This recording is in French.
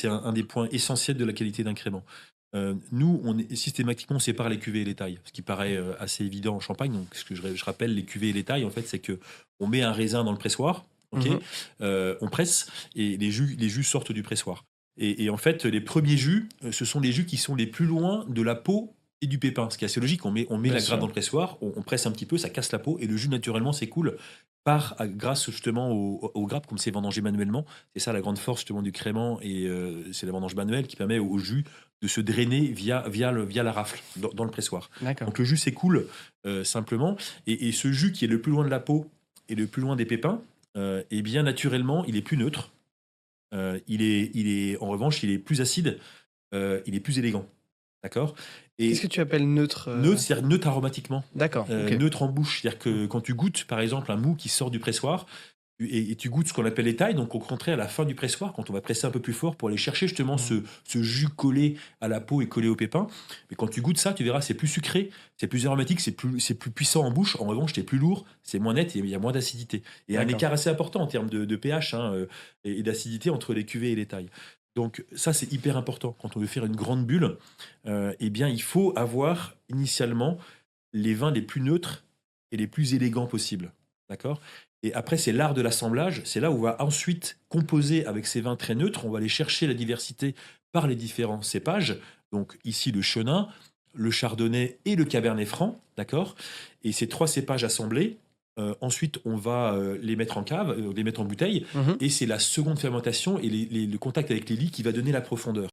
C'est un des points essentiels de la qualité d'un crément. Nous, systématiquement, on sépare les cuvées et les tailles, ce qui paraît assez évident en Champagne. Donc, ce que je rappelle, les cuvées et les tailles, en fait, c'est que on met un raisin dans le pressoir, ok. Mmh. On presse et les jus sortent du pressoir. Et en fait, les premiers jus, ce sont les jus qui sont les plus loin de la peau et du pépin. Ce qui est assez logique. On met Bien la grappe dans sûr. le pressoir, on presse un petit peu, ça casse la peau et le jus naturellement s'écoule grâce justement aux grappes, comme c'est vendangé manuellement. C'est ça la grande force justement du crément et c'est la vendange manuelle qui permet au jus de se drainer via la rafle dans le pressoir. D'accord. Donc le jus s'écoule simplement et ce jus qui est le plus loin de la peau et le plus loin des pépins, et bien naturellement, il est plus neutre. En revanche, il est plus acide, il est plus élégant. D'accord. Qu'est-ce que Et tu appelles neutre, neutre, c'est-à-dire neutre aromatiquement, D'accord, OK. neutre en bouche. C'est-à-dire que quand tu goûtes, par exemple, un mou qui sort du pressoir, et tu goûtes ce qu'on appelle les tailles, donc au contraire, à la fin du pressoir, quand on va presser un peu plus fort pour aller chercher justement Mmh. ce jus collé à la peau et collé au pépin. Mais quand tu goûtes ça, tu verras, c'est plus sucré, c'est plus aromatique, c'est plus puissant en bouche. En revanche, c'est plus lourd, c'est moins net et il y a moins d'acidité. Et un D'accord. écart assez important en termes de pH, hein, et d'acidité entre les cuvées et les tailles. Donc ça, c'est hyper important. Quand on veut faire une grande bulle, eh bien, il faut avoir initialement les vins les plus neutres et les plus élégants possibles. D'accord. Et après, c'est l'art de l'assemblage. C'est là où on va ensuite composer avec ces vins très neutres. On va aller chercher la diversité par les différents cépages. Donc ici, le chenin, le chardonnay et le cabernet franc. D'accord. Et ces trois cépages assemblés, ensuite, on va les mettre en cave, les mettre en bouteille. Mmh. Et c'est la seconde fermentation et le contact avec les lits qui va donner la profondeur.